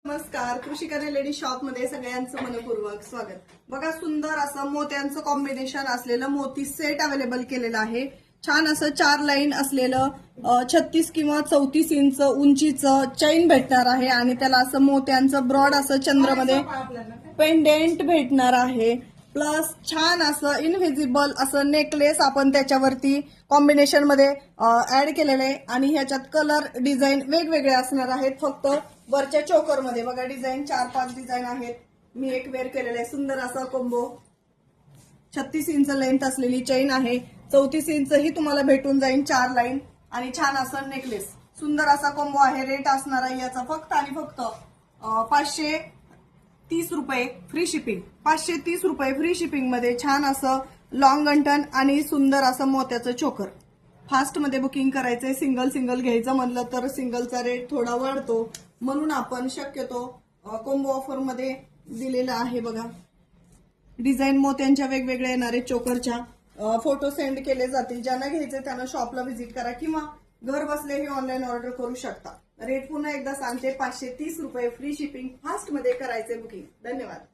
नमस्कार, कृषी कन्या लेडी शॉप मध्ये सगळ्यांचं मनपूर्वक स्वागत. बघा, सुंदर असं मोत्यांचं कॉम्बिनेशन असलेलं मोती सेट अवेलेबल केलेलं आहे. छान असं 4 लाईन असलेलं 36 किंवा 34 इंच उंचीचं चैन भेटणार आहे आणि त्याला असं मोत्यांचं ब्रॉड असं चंद्रमध्ये पेंडेंट भेटणार आहे. प्लस छान असं इनव्हिजिबल असं नेकलेस आपण त्याच्यावरती कॉम्बिनेशन मध्ये ऍड केलेले आणि ह्याच्यात कलर डिझाईन वेगवेगळे असणार आहेत. फक्त वरच्या चोकर मध्ये बघा डिझाईन 4-5 डिझाईन आहेत. मी एक वेअर केलेलं आहे. सुंदर असा कोंबो 36 इंच लेंथ असलेली चेन आहे. 34 इंच ही तुम्हाला भेटून जाईल 4 लाईन आणि छान असं नेकलेस. सुंदर असा कोंबो आहे. रेट असणार आहे याचा फक्त आणि फक्त 530 रुपये फ्री शिपिंग. 530 रुपये फ्री शिपिंग मध्ये छान असं लॉंग गंटन आणि सुंदर असं मोत्याचं चोकर. फास्ट मध्ये बुकिंग करायचंय. सिंगल घ्यायचं म्हणलं तर सिंगलचा रेट थोडा वाढतो, म्हणून आपण शक्यतो कोंबो ऑफर मध्ये दिलेला आहे. बघा, डिझाईन मोत्यांच्या वेगवेगळ्या येणारे चोकरच्या फोटो सेंड केले जातील. ज्यांना घ्यायचे त्यांना शॉपला व्हिजिट करा किंवा घर बसलेही ऑनलाईन ऑर्डर करू शकता. रेट पुन्हा एकदा सांगते, 530 रुपये फ्री शिपिंग. फास्ट मध्ये करायचे बुकिंग. धन्यवाद.